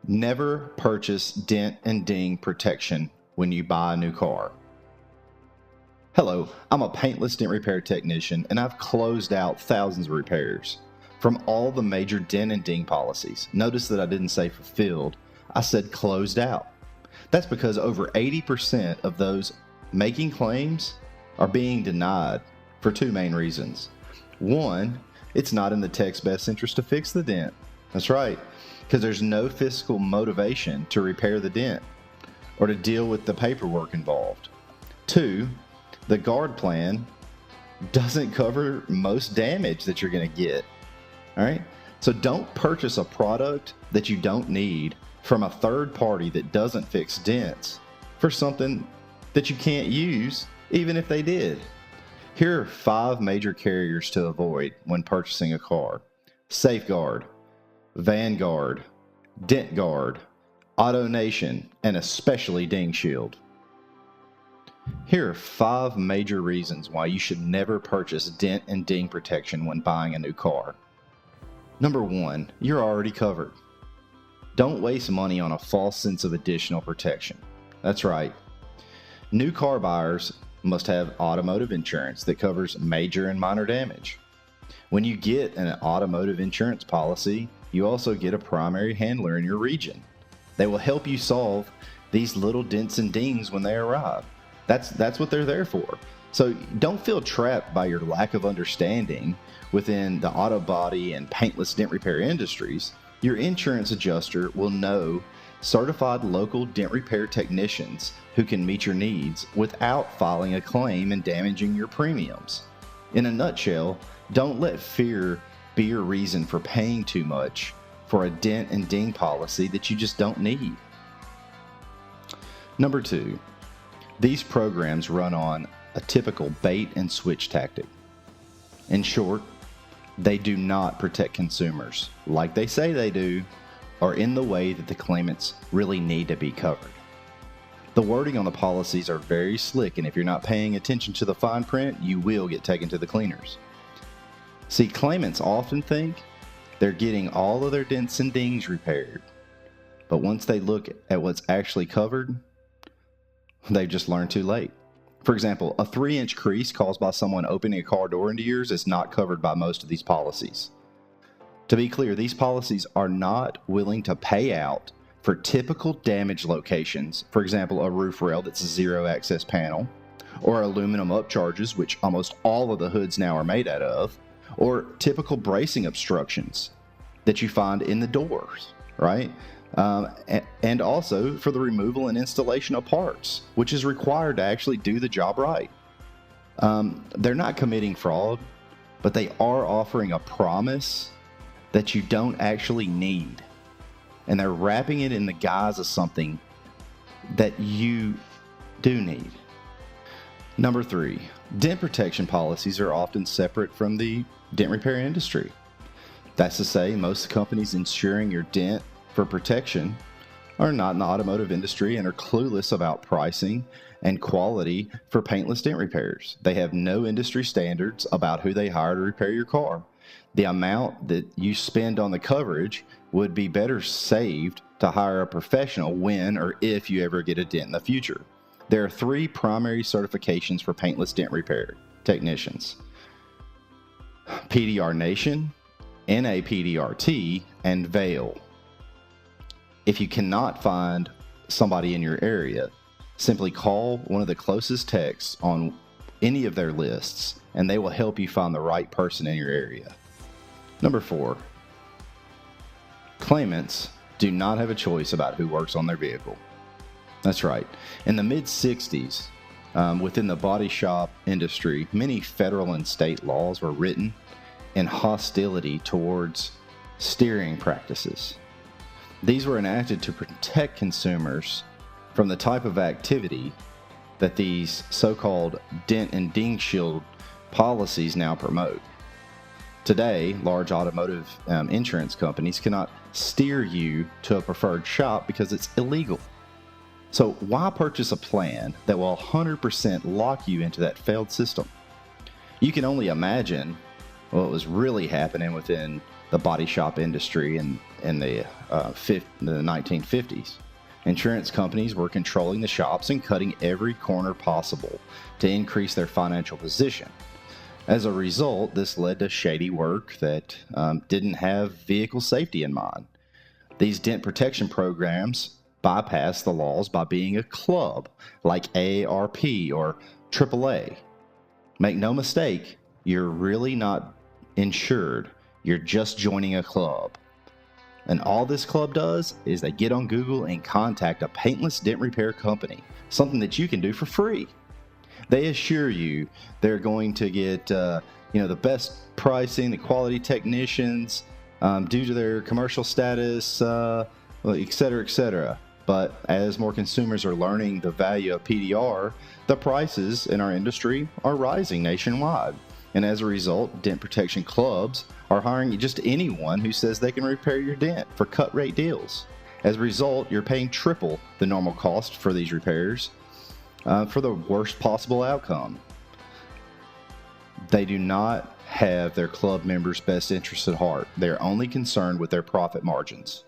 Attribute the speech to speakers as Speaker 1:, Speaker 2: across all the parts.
Speaker 1: Never purchase dent and ding protection when you buy a new car. Hello, I'm a paintless dent repair technician, and I've closed out thousands of repairs from all the major dent and ding policies. Notice that I didn't say fulfilled, I said closed out. That's because over 80% of those making claims are being denied for two main reasons. One, it's not in the tech's best interest to fix the dent. That's right, because there's no fiscal motivation to repair the dent or to deal with the paperwork involved. Two, the guard plan doesn't cover most damage that you're going to get. All right, so don't purchase a product that you don't need from a third party that doesn't fix dents for something that you can't use, even if they did. Here are 5 major carriers to avoid when purchasing a car: Safeguard, Vanguard, Dent Guard, AutoNation, and especially Ding Shield. Here are 5 major reasons why you should never purchase dent and ding protection when buying a new car. Number 1, you're already covered. Don't waste money on a false sense of additional protection. That's right. New car buyers must have automotive insurance that covers major and minor damage. When you get an automotive insurance policy, you also get a primary handler in your region. They will help you solve these little dents and dings when they arrive. That's what they're there for. So don't feel trapped by your lack of understanding within the auto body and paintless dent repair industries. Your insurance adjuster will know certified local dent repair technicians who can meet your needs without filing a claim and damaging your premiums. In a nutshell, don't let fear be your reason for paying too much for a dent and ding policy that you just don't need. Number 2, these programs run on a typical bait and switch tactic. In short, they do not protect consumers like they say they do, or in the way that the claimants really need to be covered. The wording on the policies are very slick, and if you're not paying attention to the fine print, you will get taken to the cleaners. See, claimants often think they're getting all of their dents and dings repaired, but once they look at what's actually covered, they've just learned too late. For example, a 3-inch crease caused by someone opening a car door into yours is not covered by most of these policies. To be clear, these policies are not willing to pay out for typical damage locations, for example, a roof rail that's a zero access panel, or aluminum upcharges, which almost all of the hoods now are made out of, or typical bracing obstructions that you find in the doors, right? And also for the removal and installation of parts, which is required to actually do the job right. They're not committing fraud, but they are offering a promise that you don't actually need. And they're wrapping it in the guise of something that you do need. Number 3, dent protection policies are often separate from the dent repair industry. That's to say, most companies insuring your dent for protection are not in the automotive industry and are clueless about pricing and quality for paintless dent repairs. They have no industry standards about who they hire to repair your car. The amount that you spend on the coverage would be better saved to hire a professional when or if you ever get a dent in the future. There are 3 primary certifications for paintless dent repair technicians: PDR Nation, NAPDRT, and VAIL. If you cannot find somebody in your area, simply call one of the closest techs on any of their lists, and they will help you find the right person in your area. Number 4, claimants do not have a choice about who works on their vehicle. That's right. In the mid-60s, within the body shop industry, many federal and state laws were written in hostility towards steering practices. These were enacted to protect consumers from the type of activity that these so-called dent and ding shield policies now promote. Today, large automotive insurance companies cannot steer you to a preferred shop because it's illegal. So why purchase a plan that will 100% lock you into that failed system? You can only imagine What was really happening within the body shop industry in the 1950s. Insurance companies were controlling the shops and cutting every corner possible to increase their financial position. As a result, this led to shady work that didn't have vehicle safety in mind. These dent protection programs bypass the laws by being a club like AARP or AAA. Make no mistake, you're really not insured. You're just joining a club. And all this club does is they get on Google and contact a paintless dent repair company, something that you can do for free. They assure you they're going to get the best pricing, the quality technicians, due to their commercial status, et cetera, et cetera. But as more consumers are learning the value of PDR, the prices in our industry are rising nationwide. And as a result, dent protection clubs are hiring just anyone who says they can repair your dent for cut rate deals. As a result, you're paying triple the normal cost for these repairs for the worst possible outcome. They do not have their club members' best interests at heart. They're only concerned with their profit margins.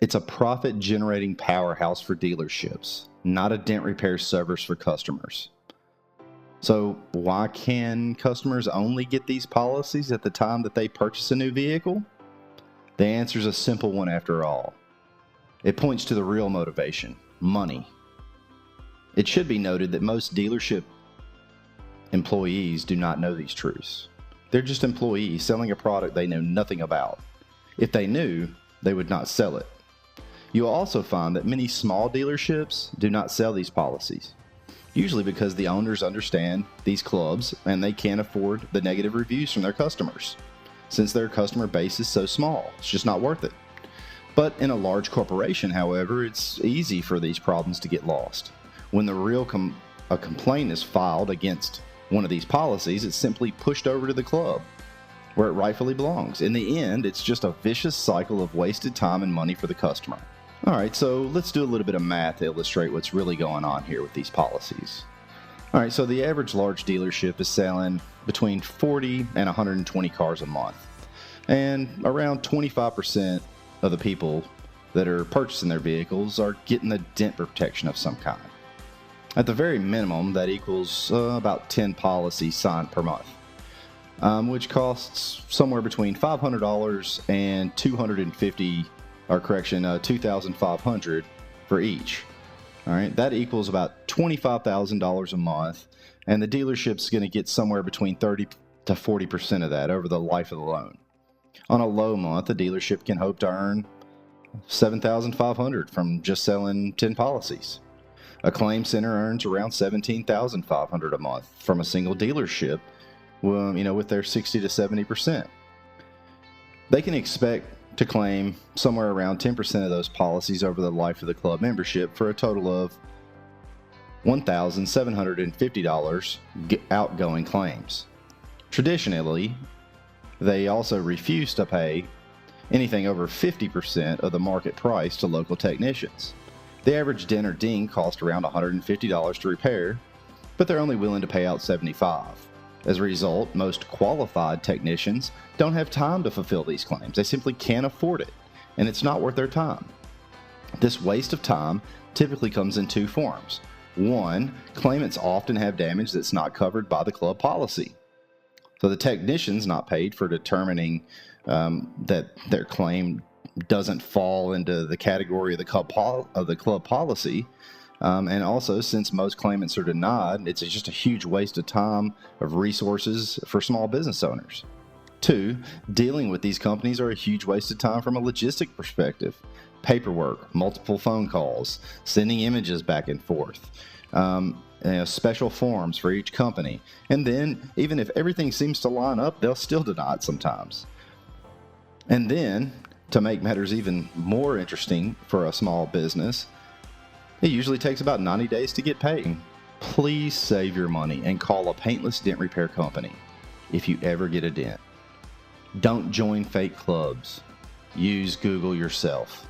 Speaker 1: It's a profit-generating powerhouse for dealerships, not a dent repair service for customers. So why can customers only get these policies at the time that they purchase a new vehicle? The answer is a simple one after all. It points to the real motivation: money. It should be noted that most dealership employees do not know these truths. They're just employees selling a product they know nothing about. If they knew, they would not sell it. You'll also find that many small dealerships do not sell these policies, usually because the owners understand these clubs and they can't afford the negative reviews from their customers. Since their customer base is so small, it's just not worth it. But in a large corporation, however, it's easy for these problems to get lost. When the real complaint is filed against one of these policies, it's simply pushed over to the club where it rightfully belongs. In the end, it's just a vicious cycle of wasted time and money for the customer. All right, so let's do a little bit of math to illustrate what's really going on here with these policies. All right, so the average large dealership is selling between 40 and 120 cars a month. And around 25% of the people that are purchasing their vehicles are getting the dent protection of some kind. At the very minimum, that equals about 10 policies signed per month, which costs somewhere between $500 and $2,500 for each. All right, that equals about $25,000 a month, and the dealership's going to get somewhere between 30 to 40% of that over the life of the loan. On a low month, the dealership can hope to earn $7,500 from just selling 10 policies. A claim center earns around $17,500 a month from a single dealership, with their 60 to 70%. They can expect to claim somewhere around 10% of those policies over the life of the club membership for a total of $1,750 outgoing claims. Traditionally, they also refuse to pay anything over 50% of the market price to local technicians. The average dent or ding costs around $150 to repair, but they're only willing to pay out $75. As a result, most qualified technicians don't have time to fulfill these claims. They simply can't afford it, and it's not worth their time. This waste of time typically comes in two forms. One, claimants often have damage that's not covered by the club policy. So the technician's not paid for determining that their claim doesn't fall into the category of the club policy. And also, since most claimants are denied, it's just a huge waste of time, of resources for small business owners. Two, dealing with these companies are a huge waste of time from a logistic perspective. Paperwork, multiple phone calls, sending images back and forth, special forms for each company. And then, even if everything seems to line up, they'll still deny it sometimes. And then, to make matters even more interesting for a small business, it usually takes about 90 days to get paid. Please save your money and call a Paintless Dent Repair company if you ever get a dent. Don't join fake clubs. Use Google yourself.